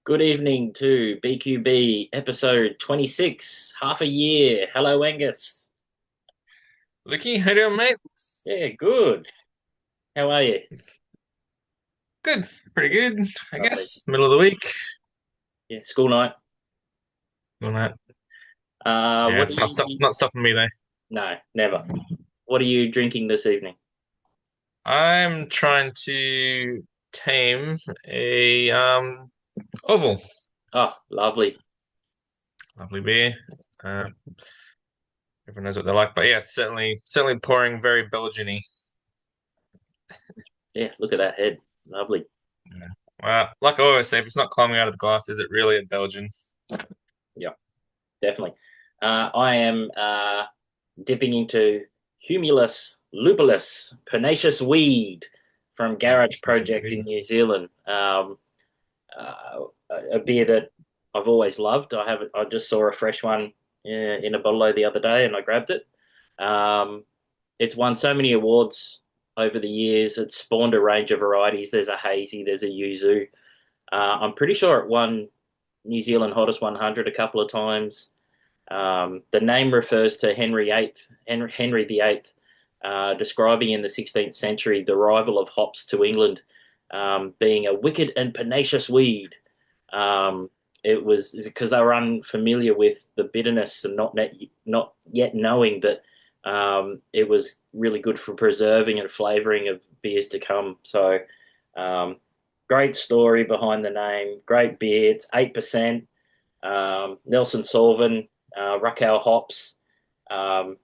Good evening to BQB episode 26, half a year. Hello, Angus. Licky, how you doing, mate? Yeah, good. How are you? Good, pretty good, I Lovely. guess. Middle of the week. Yeah, school night. Doing that. Yeah, What are it's not you? not stopping me though. No, never. What are you drinking this evening? I'm trying to tame a oval. Oh, lovely. Lovely beer. Uh, Everyone knows what they like, but yeah, it's certainly pouring very Belgian-y. Yeah, look at that head. Lovely. Yeah. Well, like I always say, if it's not climbing out of the glass, is it really a Belgian? Yeah, definitely. I am dipping into Humulus lupulus, pernicious weed from Oh, Garage precious Project in sweet. New Zealand. Uh, a beer that I've always loved. I just saw a fresh one in a bottle the other day, and I grabbed it. Um, it's won so many awards over the years. It's spawned a range of varieties. There's a hazy, there's a yuzu. I'm pretty sure it won New Zealand Hottest 100 a couple of times. The name refers to Henry VIII, describing in the 16th century the arrival of hops to England, being a wicked and pernicious weed. Um, it was because they were unfamiliar with the bitterness and not yet knowing that it was really good for preserving and flavoring of beers to come. So, um, great story behind the name. Great beer. It's 8%. Nelson Sauvin, Raquel hops, um,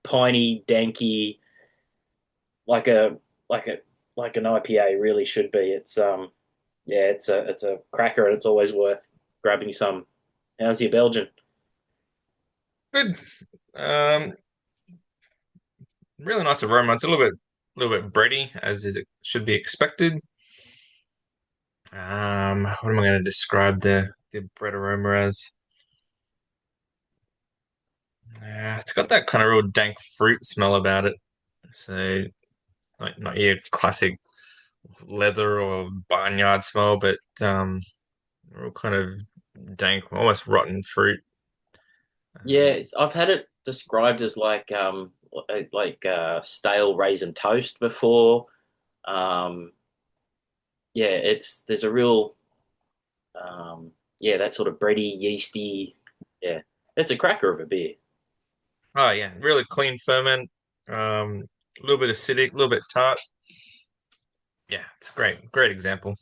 piney, danky, like a like a like an IPA really should be. Yeah, it's a cracker and it's always worth grabbing some. How's your Belgian? Good. Um, Really nice aroma. It's a little bit bready, as is it should be expected. What am I going to describe the bread aroma as? Yeah, it's got that kind of real dank fruit smell about it. So, like not your classic leather or barnyard smell, but real kind of dank, almost rotten fruit. Yeah, Um, I've had it described as stale raisin toast before. Um, yeah, it's there's a real yeah, that sort of bready, yeasty. Yeah, it's a cracker of a beer. oh yeah, really clean ferment. A little bit acidic, a little bit tart. Yeah, it's great, great example.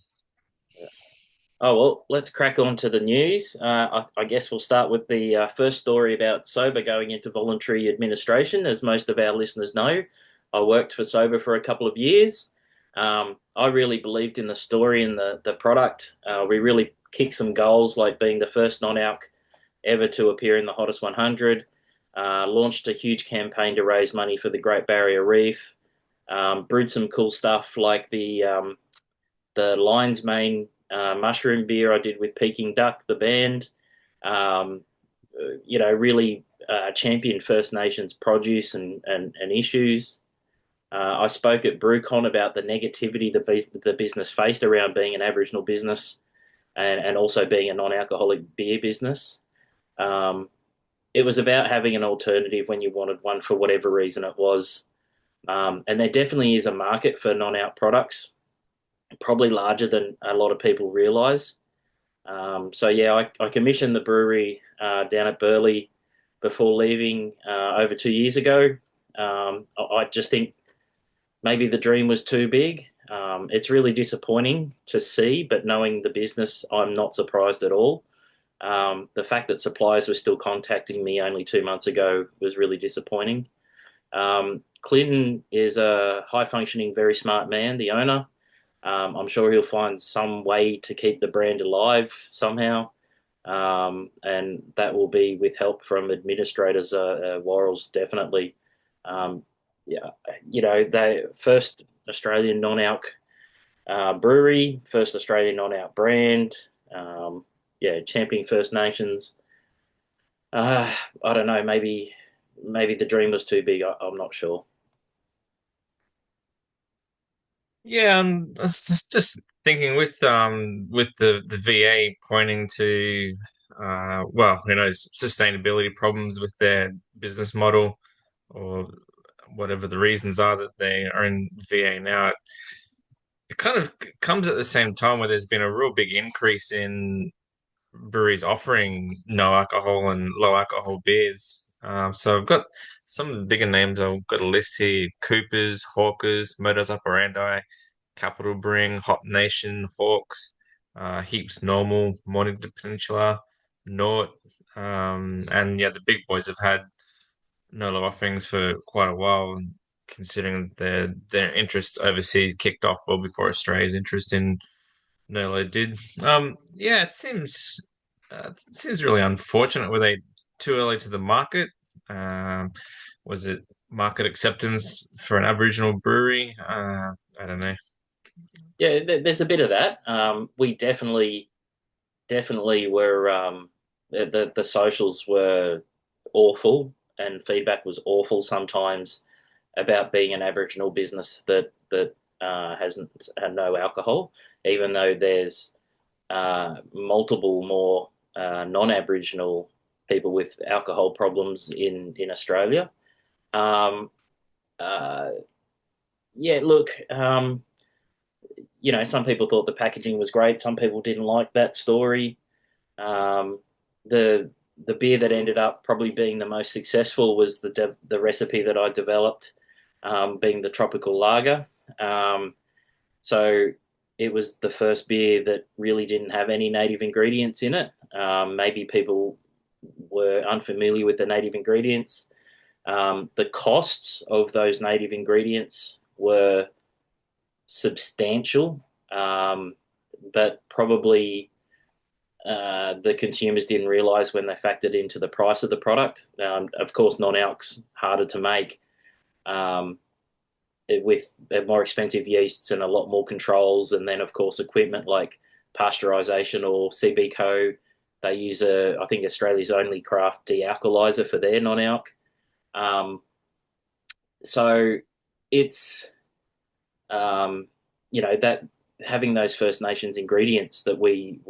Oh, well, let's crack on to the news. I guess we'll start with the first story about Sober going into voluntary administration. As most of our listeners know, I worked for Sober for a couple of years. I really believed in the story and the product. We really kicked some goals, like being the first non-alc ever to appear in the Hottest 100. Launched a huge campaign to raise money for the Great Barrier Reef. Brewed some cool stuff like the Lion's Mane mushroom beer I did with Peking Duck, the band. Um, really championed First Nations produce and issues. I spoke at BrewCon about the negativity the business faced around being an Aboriginal business and also being a non-alcoholic beer business. Um, it was about having an alternative when you wanted one for whatever reason it was. And there definitely is a market for non-out products, probably larger than a lot of people realize. So yeah, I commissioned the brewery down at Burleigh before leaving over 2 years ago. I just think maybe the dream was too big. It's really disappointing to see, but knowing the business, I'm not surprised at all. The fact that suppliers were still contacting me only 2 months ago was really disappointing. Clinton is a high functioning, very smart man, the owner. I'm sure he'll find some way to keep the brand alive somehow, and that will be with help from administrators. Worrells definitely. Um, yeah, they first Australian non-alc brewery, first Australian non-alc brand. Um, yeah, championing First Nations. Uh, I don't know. Maybe the dream was too big. I'm not sure. Yeah, I was just thinking with the VA pointing to well, who knows, sustainability problems with their business model or whatever the reasons are that they are in VA now. It kind of comes at the same time where there's been a real big increase in breweries offering no alcohol and low alcohol beers. So I've got some of the bigger names. I've got a list here: Coopers, Hawkers, Modus Operandi, Capital Brewing, Hop Nation, Hawks, Heaps Normal, Mornington Peninsula, Nort, and yeah, the big boys have had no low offerings for quite a while, considering their interest overseas kicked off well before Australia's interest in Nolo did. Yeah, it seems really unfortunate. Were they too early to the market? Um, was it market acceptance for an Aboriginal brewery? I don't know. Yeah, there's a bit of that. We definitely were. The socials were awful, and feedback was awful sometimes about being an Aboriginal business that hasn't had no alcohol, even though there's multiple more non-Aboriginal people with alcohol problems in Australia. Um, uh, yeah, look, some people thought the packaging was great. Some people didn't like that story. Um, the the beer that ended up probably being the most successful was the recipe that I developed, being the tropical lager. Um, so it was the first beer that really didn't have any native ingredients in it. Maybe people were unfamiliar with the native ingredients. The costs of those native ingredients were substantial, that probably the consumers didn't realize when they factored into the price of the product. Of course, non-alc's harder to make, um, with more expensive yeasts and a lot more controls, and then of course equipment like pasteurization or CB They use I think Australia's only craft de-alkalizer for their non-alc. Um, so it's um, that having those First Nations ingredients that we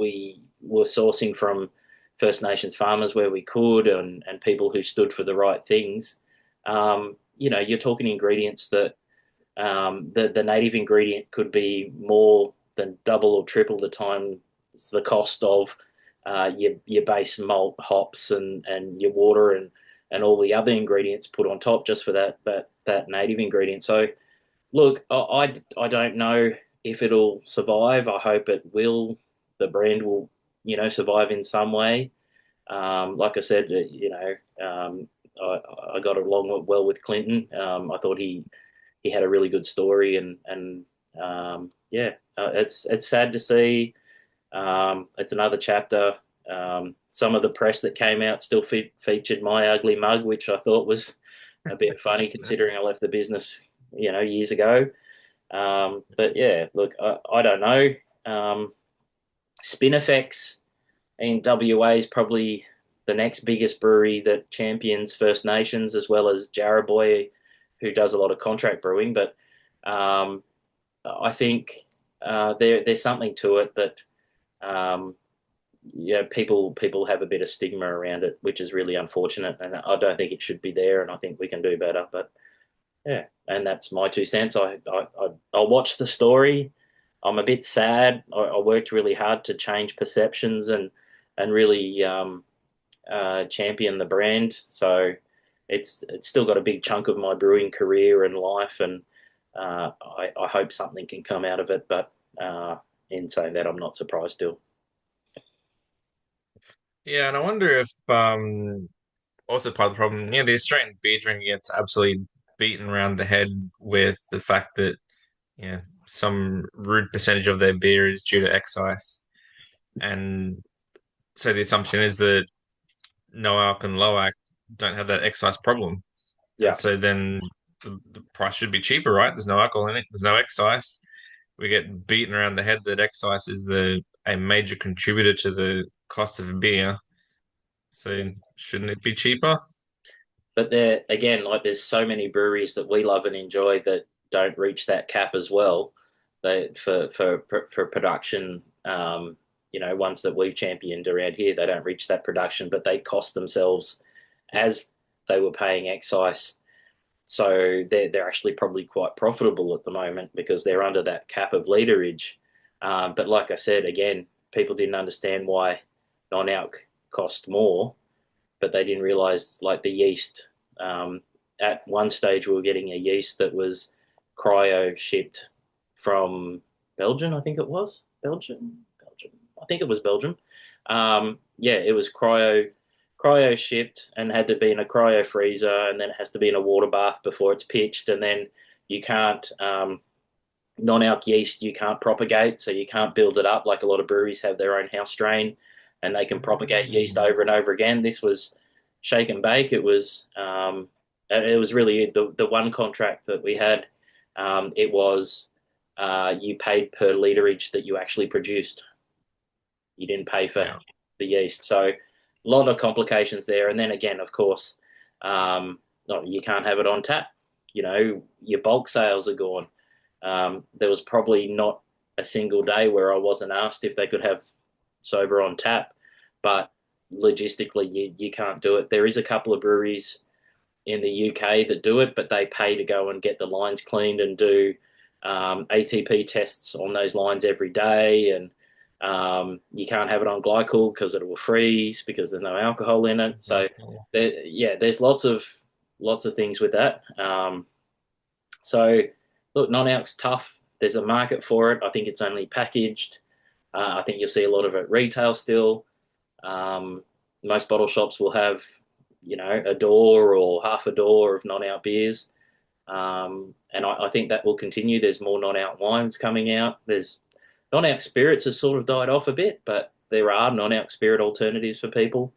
were sourcing from First Nations farmers where we could, and people who stood for the right things. You're talking ingredients that the native ingredient could be more than double or triple the time the cost of your base malt, hops, and your water and all the other ingredients put on top just for that native ingredient. So look, I don't know if it'll survive. I hope it will. The brand will, survive in some way. Like I said, I got along well with Clinton. I thought he had a really good story, and yeah, it's sad to see. It's another chapter. Some of the press that came out still featured my ugly mug, which I thought was a bit funny considering I left the business, years ago. But yeah, look, I don't know. Spinifex in WA is probably the next biggest brewery that champions First Nations, as well as Jarraboy, who does a lot of contract brewing. But I think there's something to it that people have a bit of stigma around it, which is really unfortunate, and I don't think it should be there. And I think we can do better. But yeah, and that's my 2 cents. I'll watch the story. I'm a bit sad. I worked really hard to change perceptions and really champion the brand. So it's still got a big chunk of my brewing career and life, and I hope something can come out of it. But in saying that, I'm not surprised still. Yeah, and I wonder if also part of the problem, the Australian beer drinker gets absolutely beaten around the head with the fact that some rude percentage of their beer is due to excise, and so the assumption is that no alc and low alc don't have that excise problem, and Yeah, so then the price should be cheaper, right? There's no alcohol in it, there's no excise. We get beaten around the head that excise is the a major contributor to the cost of a beer. So shouldn't it be cheaper? but there again, like there's so many breweries that we love and enjoy that don't reach that cap as well. They for production. Ones that we've championed around here, they don't reach that production, but they cost themselves as they were paying excise. So they're actually probably quite profitable at the moment because they're under that cap of literage. But like I said, again, people didn't understand why non-alc cost more, but they didn't realize like the yeast. At one stage, we were getting a yeast that was cryo shipped from Belgium, I think it was Belgium. I think it was Belgium. Yeah, it was cryo shipped and had to be in a cryo freezer, and then it has to be in a water bath before it's pitched, and then you can't non-alc yeast you can't propagate, so you can't build it up like a lot of breweries have their own house strain, and they can propagate yeast over and over again. This was shake and bake. It was really the one contract that we had. It was you paid per literage that you actually produced. You didn't pay for Yeah. the yeast, so a lot of complications there. And then again, of course, no, you can't have it on tap. Your bulk sales are gone. There was probably not a single day where I wasn't asked if they could have sober on tap, but logistically, you can't do it. There is a couple of breweries in the UK that do it, but they pay to go and get the lines cleaned and do ATP tests on those lines every day. And you can't have it on glycol because it will freeze because there's no alcohol in it. So yeah, there's lots of things with that. So look, non-alc's tough. There's a market for it. I think it's only packaged. I think you'll see a lot of it retail still. Most bottle shops will have, a door or half a door of non-alc beers. And I think that will continue. There's more non-alc wines coming out. There's non-alc spirits have sort of died off a bit, but there are non-alc spirit alternatives for people.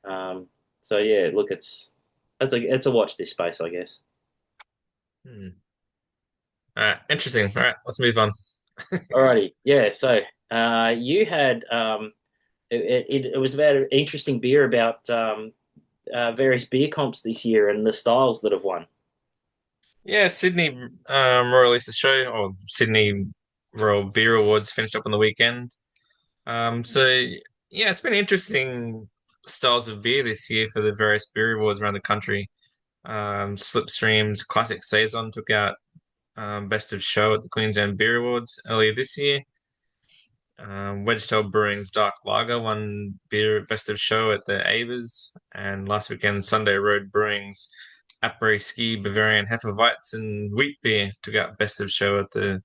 Um, so yeah, look, it's a watch this space, I guess. Hmm. All right, interesting. All right, let's move on. Alrighty, yeah. So you had it was about an interesting beer about various beer comps this year and the styles that have won. Yeah, Sydney Royal Easter Show or Sydney Royal Beer Awards finished up on the weekend. So yeah, it's been interesting styles of beer this year for the various beer awards around the country. Slipstream's Classic Saison took out Best of Show at the Queensland Beer Awards earlier this year. Wedgetail Brewing's Dark Lager won beer Best of Show at the Avers, and last weekend Sunday Road Brewing's Après Ski Bavarian Hefeweizen Wheat Beer took out Best of Show at the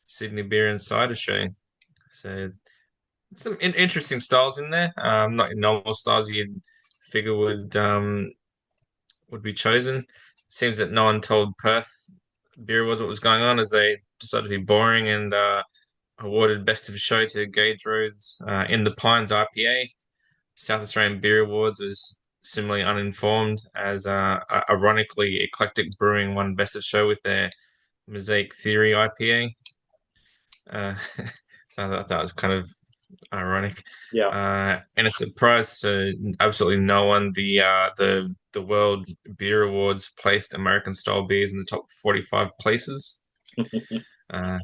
Sydney Beer and Cider Show. So some interesting styles in there. Not your normal styles you'd figure would be chosen. Seems that no one told Perth Beer was what was going on, as they decided to be boring and awarded Best of Show to Gage Road's In the Pines IPA. South Australian Beer Awards was similarly uninformed, as ironically Eclectic Brewing won Best of Show with their Mosaic Theory IPA. So I thought that was kind of ironic. Yeah. And a surprise to absolutely no one, the World Beer Awards placed American style beers in the top 45 places. Uh,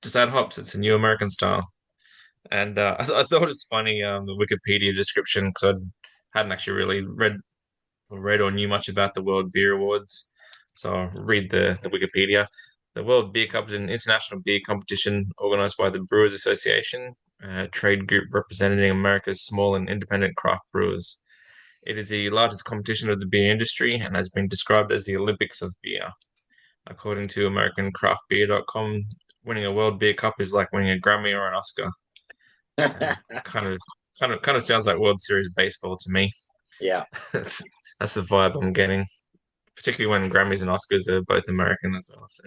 just add hops, it's a new American style. And I thought it's funny, the Wikipedia description, because I hadn't actually really read or knew much about the World Beer Awards. So I'll read the Wikipedia. The World Beer Cup is an international beer competition organized by the Brewers Association, a trade group representing America's small and independent craft brewers. It is the largest competition of the beer industry and has been described as the Olympics of beer. According to AmericanCraftBeer.com, winning a World Beer Cup is like winning a Grammy or an Oscar. Uh, kind of, kind of sounds like World Series baseball to me. Yeah. that's, that's the vibe I'm getting, particularly when Grammys and Oscars are both American as well. So,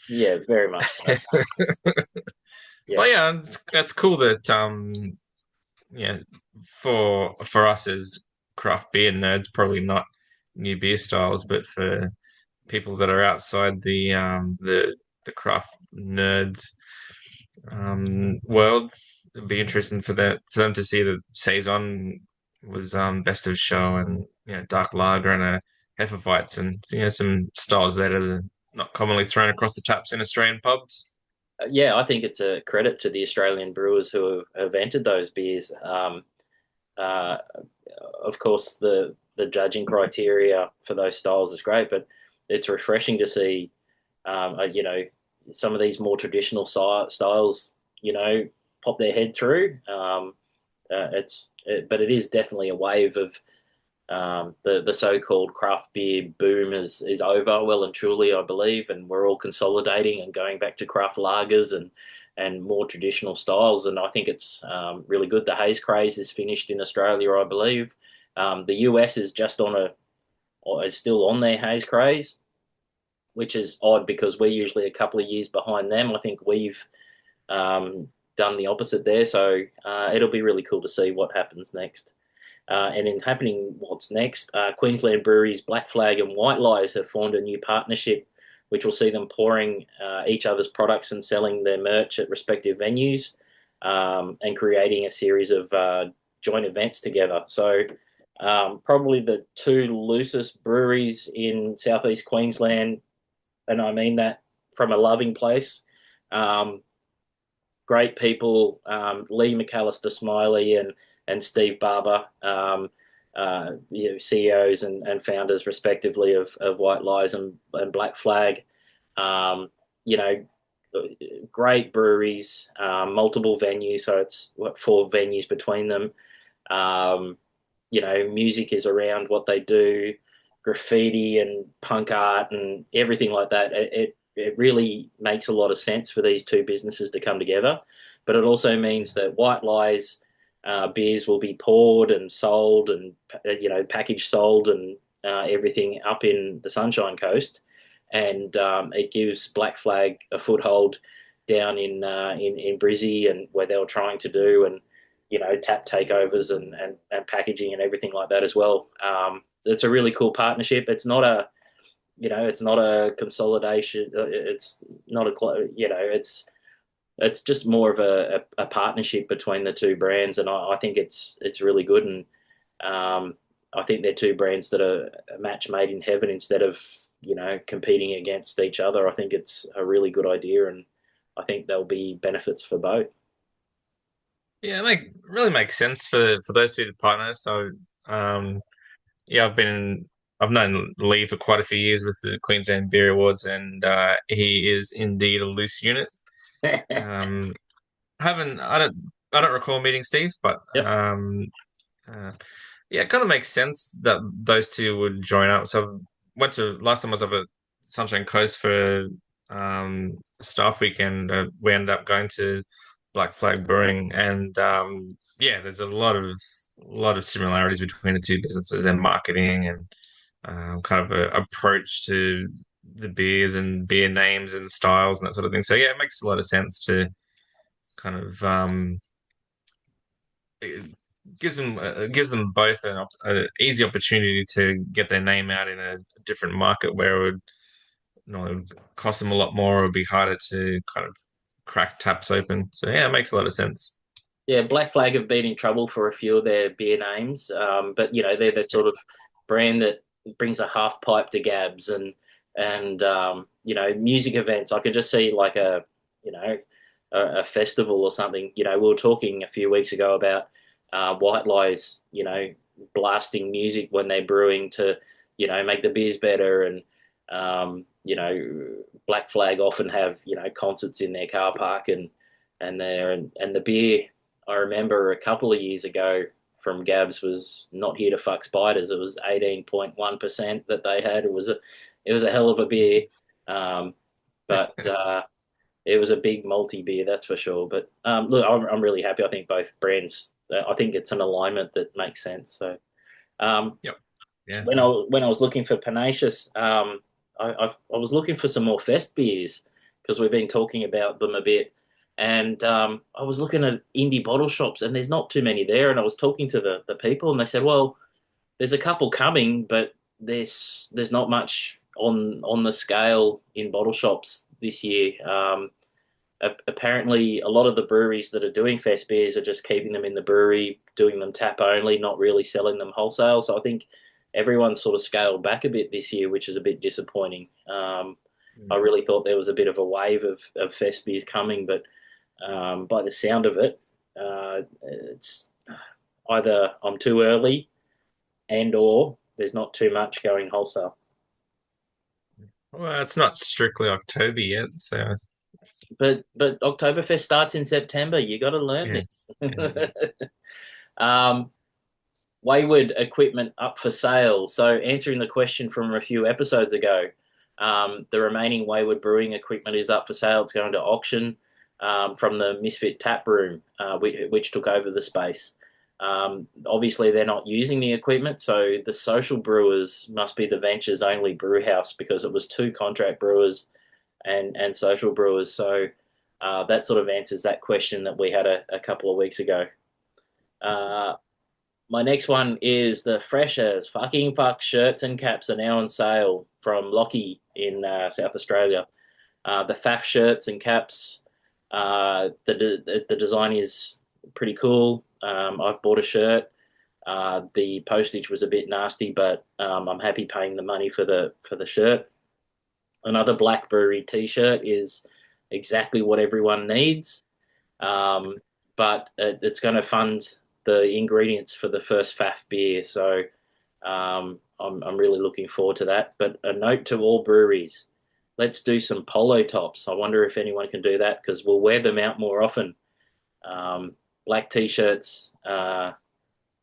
Yeah, very much so. Yeah. but yeah, it's cool that yeah, for us as craft beer nerds, probably not new beer styles, but for people that are outside the craft nerds world, it'd be interesting for them to see that saison was best of show, and dark lager and a Hefeweizen, and some styles that are not commonly thrown across the taps in Australian pubs. Yeah, I think it's a credit to the Australian brewers who have entered those beers. Uh, of course, the judging criteria for those styles is great, but it's refreshing to see, some of these more traditional styles, pop their head through. But it is definitely a wave of the so-called craft beer boom is over well and truly, I believe, and we're all consolidating and going back to craft lagers and more traditional styles. And I think it's really good. The haze craze is finished in Australia, I believe. The US is just on a or is still on their haze craze, which is odd because we're usually a couple of years behind them. I think we've done the opposite there, so it'll be really cool to see what happens next. And in happening, what's next? Queensland breweries Black Flag and White Lies have formed a new partnership, which will see them pouring each other's products and selling their merch at respective venues, and creating a series of joint events together. So, probably the two loosest breweries in southeast Queensland, and I mean that from a loving place. Um, Great people, Lee McAllister Smiley and Steve Barber, CEOs and founders respectively of White Lies and Black Flag. Um, you know, Great breweries, multiple venues, so it's what, four venues between them. Um, Music is around what they do, graffiti and punk art and everything like that. It really makes a lot of sense for these two businesses to come together. But it also means that White Lies beers will be poured and sold and packaged, sold and everything up in the Sunshine Coast, and it gives Black Flag a foothold down in Brizzy and where they were trying to do and tap takeovers and packaging and everything like that as well. It's a really cool partnership. It's not a consolidation. It's not it's just more of a partnership between the two brands, and I think it's really good. And I think they're two brands that are a match made in heaven instead of competing against each other. I think it's a really good idea, and I think there'll be benefits for both. Yeah, it really makes sense for those two to partner. So, yeah, I've known Lee for quite a few years with the Queensland Beer Awards, and he is indeed a loose unit. Um, haven't I don't recall meeting Steve, but Yep. uh, yeah, it kind of makes sense that those two would join up. So went to last time I was up at Sunshine Coast for staff weekend. We ended up going to Black Flag Brewing, and yeah, there's a lot of similarities between the two businesses and marketing and kind of a approach to the beers and beer names and styles and that sort of thing. So yeah, it makes a lot of sense to kind of it gives them both an easy opportunity to get their name out in a different market where it would cost them a lot more or it'd be harder to kind of crack taps open. So yeah, it makes a lot of sense. Yeah, Black Flag have been in trouble for a few of their beer names, but they're the sort of brand that brings a half pipe to Gabs and music events. I could just see like a festival or something. We were talking a few weeks ago about White Lies, blasting music when they're brewing to make the beers better, and Black Flag often have concerts in their car park and the beer. I remember a couple of years ago from Gabs was not here to fuck spiders. It was 18.1% that they had. It was a hell of a beer, um, but it was a big multi beer, that's for sure. But look, I'm really happy. I think both brands. I think it's an alignment that makes sense. So um, Yep. Yeah. when I was looking for Panacious, I was looking for some more fest beers because we've been talking about them a bit, and I was looking at indie bottle shops, and there's not too many there. And I was talking to the people, and they said, "Well, there's a couple coming, but there's not much on the scale in bottle shops this year." Apparently, a lot of the breweries that are doing fest beers are just keeping them in the brewery, doing them tap only, not really selling them wholesale. So I think everyone's sort of scaled back a bit this year, which is a bit disappointing. I really thought there was a bit of a wave of fest beers coming, but by the sound of it, it's either I'm too early and or there's not too much going wholesale. Well, it's not strictly October yet, so But Oktoberfest starts in September. You got to learn yeah. this. Yeah. um, Wayward equipment up for sale. So, answering the question from a few episodes ago, the remaining Wayward brewing equipment is up for sale. It's going to auction from the Misfit Tap Room, which took over the space. Obviously, they're not using the equipment, so the social brewers must be the venture's only brew house because it was two contract brewers and social brewers. So that sort of answers that question that we had a couple of weeks ago. Uh, my next one is the fresh as fucking fuck shirts and caps are now on sale from Lockie in South Australia. The FAF shirts and caps, the design is pretty cool. I've bought a shirt. The postage was a bit nasty, but I'm happy paying the money for the shirt. Another Black Brewery T-shirt is exactly what everyone needs, um, but it's going to fund the ingredients for the first FAF beer. So I'm really looking forward to that. But a note to all breweries: let's do some polo tops. I wonder if anyone can do that because we'll wear them out more often. Um, Black T-shirts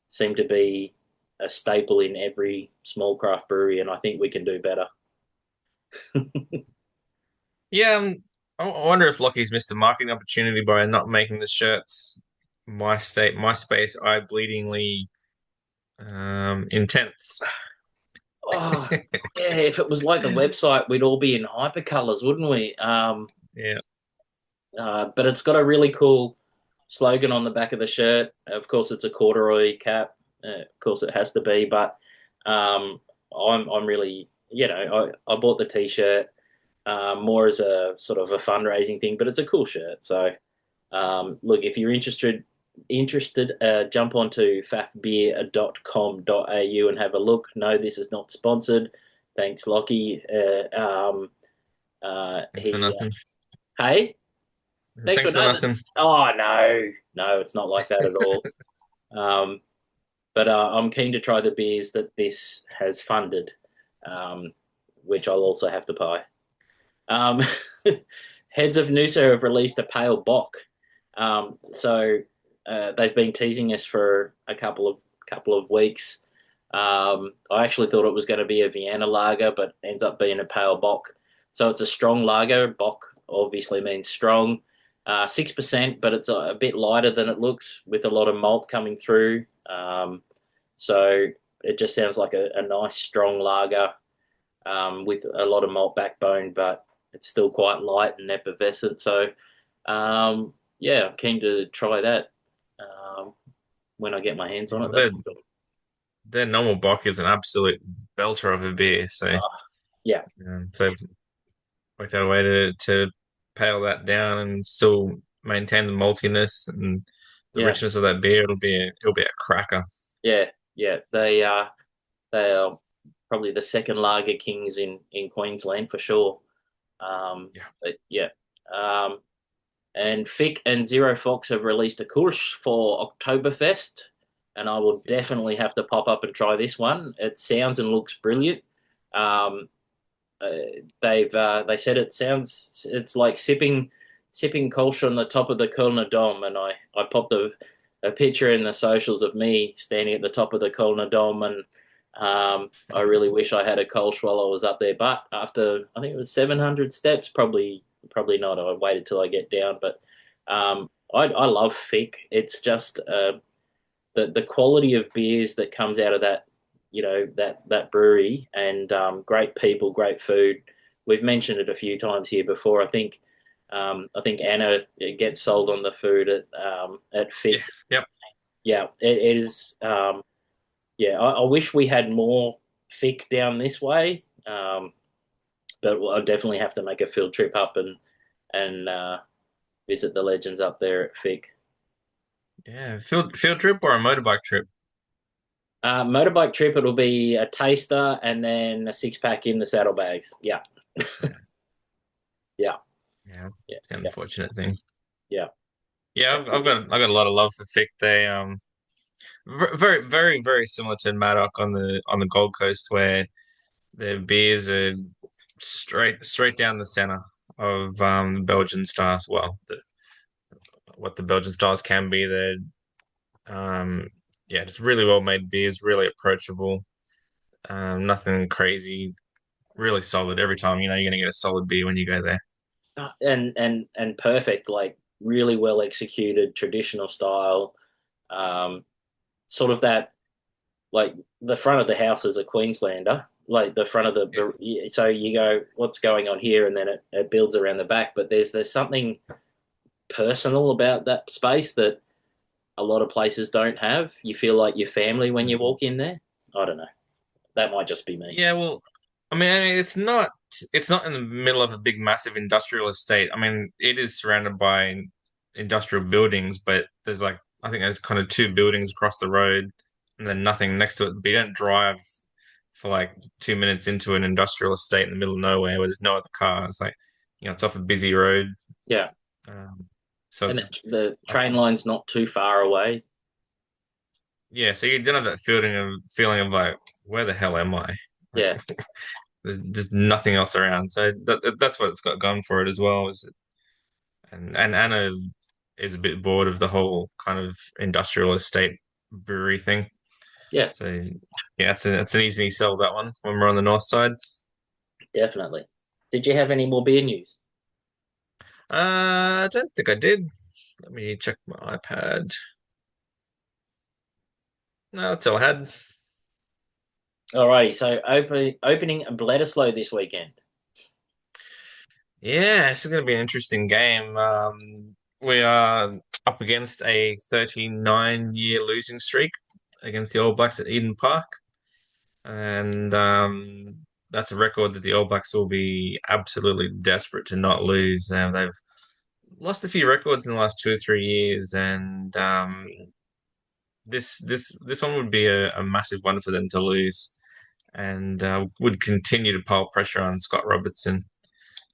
seem to be a staple in every small craft brewery, and I think we can do better. Yeah, I wonder if Lockie's missed a marketing opportunity by not making the shirts my space, eye bleedingly intense. Oh, yeah, if it was like the website, we'd all be in hypercolors, wouldn't we? Yeah, But it's got a really cool slogan on the back of the shirt. Of course, it's a corduroy cap. Of course, it has to be. But um, I'm really, I bought the t-shirt more as a sort of a fundraising thing, but it's a cool shirt. So look, if you're interested, jump onto fafbeer.com.au and have a look. No, this is not sponsored. Thanks, Lockie. thanks for nothing. Hey, thanks for Thanks for nothing. nothing. Oh no, it's not like that at all. Um, but I'm keen to try the beers that this has funded, um, which I'll also have to buy. Um, Heads of Noosa have released a pale bock. They've been teasing us for a couple of weeks. I actually thought it was going to be a Vienna lager, but ends up being a pale bock. So it's a strong lager. Bock obviously means strong. 6%, but it's a bit lighter than it looks, with a lot of malt coming through. So it just sounds like a nice strong lager with a lot of malt backbone, but it's still quite light and effervescent. So, yeah, I'm keen to try that when I get my hands on it. Well, That's for sure. their normal bock is an absolute belter of a beer. So, Yeah, if they've worked out a way to pale that down and still maintain the maltiness and the yeah, richness of that beer, it'll be a cracker. yeah, yeah. They are probably the second lager kings in Queensland for sure. Yeah. But yeah. Um, and Fick and Zero Fox have released a Kolsch for Oktoberfest, and I will definitely have to pop up and try this one. It sounds and looks brilliant. Um, they said it's like sipping Kolsch on the top of the Kölner Dom, and I popped a picture in the socials of me standing at the top of the Kölner Dom, and I really wish I had a Kolsch while I was up there, but after I think it was 700 steps, probably not. I waited till I get down, but I love Fick. It's just the quality of beers that comes out of that, that brewery, and great people, great food. We've mentioned it a few times here before. I think Anna gets sold on the food at Yeah. Fick. Yep. Yeah, it is. Yeah, I wish we had more Fick down this way, but I'll definitely have to make a field trip up and visit the legends up there at Fick. Yeah. Field trip or a motorbike trip? Motorbike trip, it'll be a taster and then a 6 pack in the saddlebags. Yeah. Yeah. Yeah, Yeah, yeah, it's an yeah, unfortunate thing. yeah. Yeah, So, I've got a lot of love for Vic. They very very very similar to Maddock on the Gold Coast, where their beers are straight down the center of Belgian styles. Well, what the Belgian styles can be. They're yeah, just really well made beers, really approachable. Nothing crazy, really solid every time. You know, you're gonna get a solid beer when you go there. and perfect, like really well executed traditional style. Um, Sort of that, like the front of the house is a Queenslander, like the front of so you go, what's going on here, and then it builds around the back. But there's something personal about that space that a lot of places don't have. You feel like your family when you walk in there. I don't know. That might just be me. Yeah, well, it's not in the middle of a big massive industrial estate. I mean, it is surrounded by industrial buildings, but there's like I think there's kind of two buildings across the road and then nothing next to it. But you don't drive for like 2 minutes into an industrial estate in the middle of nowhere where there's no other cars. Like, it's off a busy road. Yeah, Um, so and it's the like train line's not too far away. yeah, so you don't have that feeling of like, where the hell am I? Like, Yeah, there's nothing else around. So that's what it's got going for it as well. And Anna is a bit bored of the whole kind of industrial estate brewery thing. yeah, So yeah, it's an easy sell that one when we're on the north side. definitely. Did you have any more beer news? I don't think I did. Let me check my iPad. No, that's all I had. Alrighty, so opening Bledisloe this weekend. Yeah, this is going to be an interesting game. We are up against a 39-year losing streak against the All Blacks at Eden Park, and that's a record that the All Blacks will be absolutely desperate to not lose. They've lost a few records in the last 2 or 3 years, and this one would be a massive one for them to lose, and would continue to pile pressure on Scott Robertson.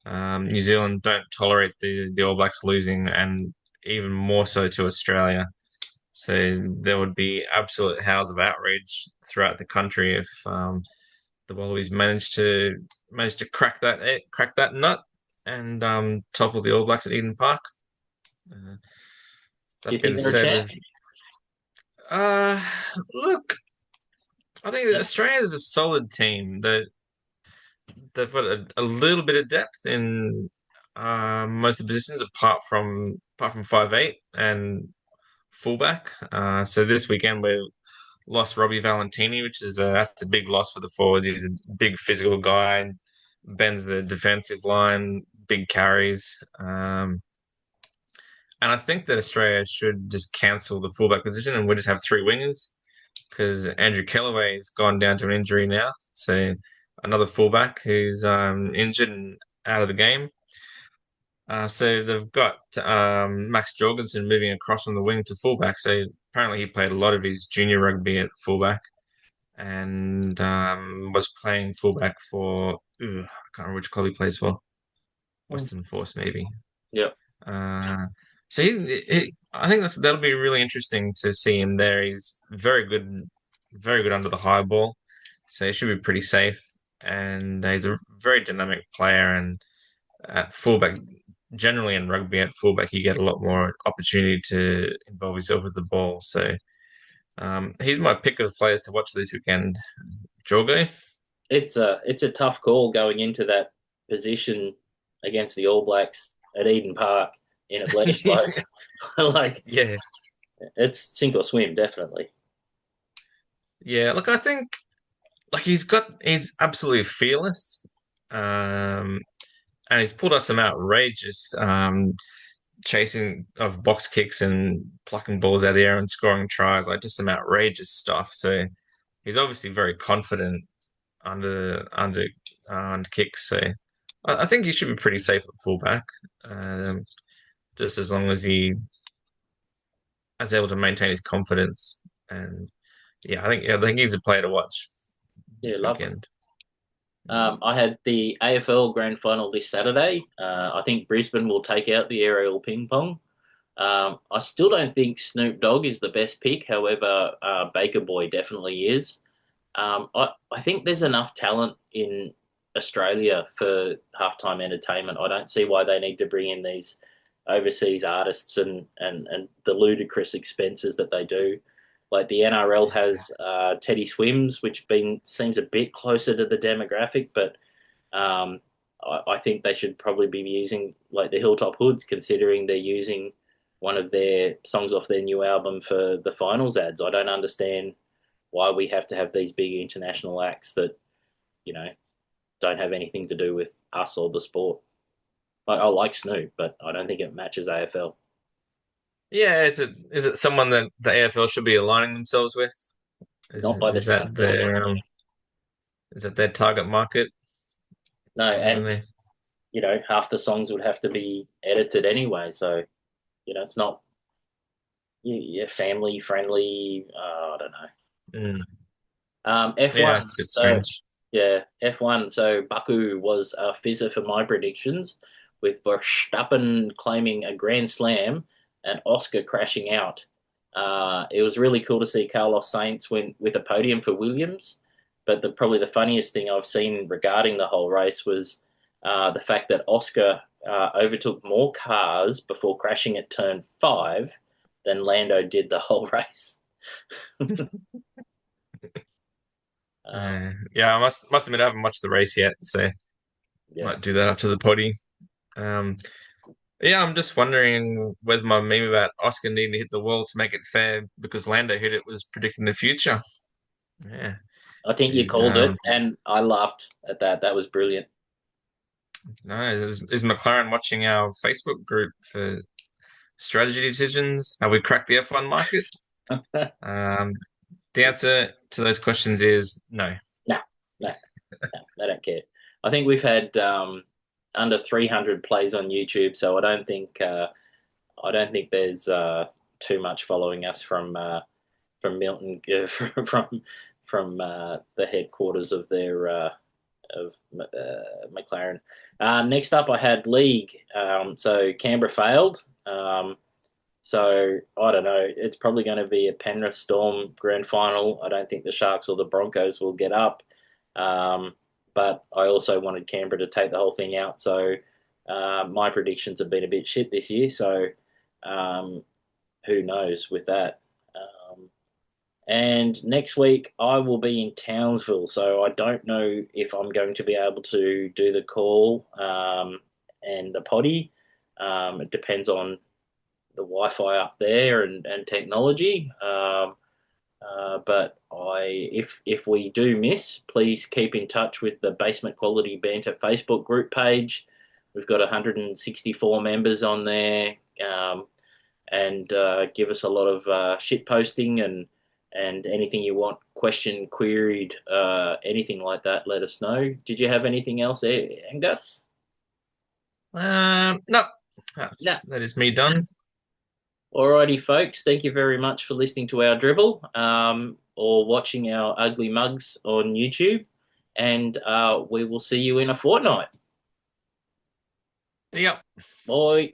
New Zealand don't tolerate the All Blacks losing, and even more so to Australia. So there would be absolute howls of outrage throughout the country if the Wallabies managed to crack that nut and topple the All Blacks at Eden Park. Uh, Do you that think being they're a said, chance? uh, look, I think Yeah, Australia is a solid team. They've got a little bit of depth in most of the positions, apart from 5'8" and fullback. So this weekend we lost Robbie Valentini, which is that's a big loss for the forwards. He's a big physical guy, bends the defensive line, big carries. And I think that Australia should just cancel the fullback position and we'll just have three wingers because Andrew Kellaway's gone down to an injury now. So another fullback who's injured and out of the game. So they've got Max Jorgensen moving across from the wing to fullback. So apparently he played a lot of his junior rugby at fullback and was playing fullback for I can't remember which club he plays for. mm, Western Force maybe. yeah, Uh, so I think that'll be really interesting to see him there. He's very good under the high ball, so he should be pretty safe. And he's a very dynamic player. And at fullback, generally in rugby at fullback, you get a lot more opportunity to involve yourself with the ball. So he's my pick of players to watch this weekend. Jorgo. it's a tough call going into that position against the All Blacks at Eden Park in a Bledisloe. Like Yeah, it's sink or swim, definitely. yeah. Look, I think like he's absolutely fearless. Um, and he's pulled off some outrageous chasing of box kicks and plucking balls out of the air and scoring tries, like just some outrageous stuff. So he's obviously very confident under kicks. So I think he should be pretty safe at fullback, um, just as long as he is able to maintain his confidence. And yeah, I think he's a player to watch Yeah, this lovely. weekend. I had the AFL Grand Final this Saturday. I think Brisbane will take out the aerial ping pong. I still don't think Snoop Dogg is the best pick. However, Baker Boy definitely is. I think there's enough talent in Australia for halftime entertainment. I don't see why they need to bring in these overseas artists and the ludicrous expenses that they do. Like the NRL has Teddy Swims, which been seems a bit closer to the demographic, but I think they should probably be using like the Hilltop Hoods, considering they're using one of their songs off their new album for the finals ads. I don't understand why we have to have these big international acts that you know don't have anything to do with us or the sport. I like Snoop, but I don't think it matches AFL. Yeah, is it someone that the AFL should be aligning themselves with? Is Not by the is that sounds of it. their target market? No, and Really? half the songs would have to be edited anyway. So it's not yeah, family friendly. I don't know. Mm. Yeah, F1. it's a bit So strange. yeah, F1. So Baku was a fizzer for my predictions, with Verstappen claiming a Grand Slam and Oscar crashing out. It was really cool to see Carlos Sainz win with a podium for Williams. But probably the funniest thing I've seen regarding the whole race was the fact that Oscar overtook more cars before crashing at turn five than Lando did the whole race. Um, Yeah, I must admit I haven't watched the race yet, so yeah. might do that after the potty. Um, yeah, I'm just wondering whether my meme about Oscar needing to hit the wall to make it fair because Lando hit it was predicting the future. Yeah, I think you did called it, and I laughed at that. That was brilliant. no, is McLaren watching our Facebook group for strategy decisions? Have we cracked the F1 market? No, Um, the answer to those questions is no. no, no, they don't care. I think we've had under 300 plays on YouTube, so I don't think there's too much following us from Milton from the headquarters of their of McLaren. Next up, I had League. So Canberra failed. So I don't know. It's probably going to be a Penrith Storm grand final. I don't think the Sharks or the Broncos will get up. Um, but I also wanted Canberra to take the whole thing out. So my predictions have been a bit shit this year. So um, who knows with that? And next week I will be in Townsville, so I don't know if I'm going to be able to do the call and the potty. It depends on the Wi-Fi up there and technology. But if we do miss, please keep in touch with the Basement Quality Banter Facebook group page. We've got 164 members on there, and give us a lot of shit posting and anything you want, question, queried, anything like that. Let us know. Did you have anything else, Angus? No, No. that is me done. Alrighty, folks. Thank you very much for listening to our dribble or watching our ugly mugs on YouTube. And we will see you in a fortnight. Yep. Bye.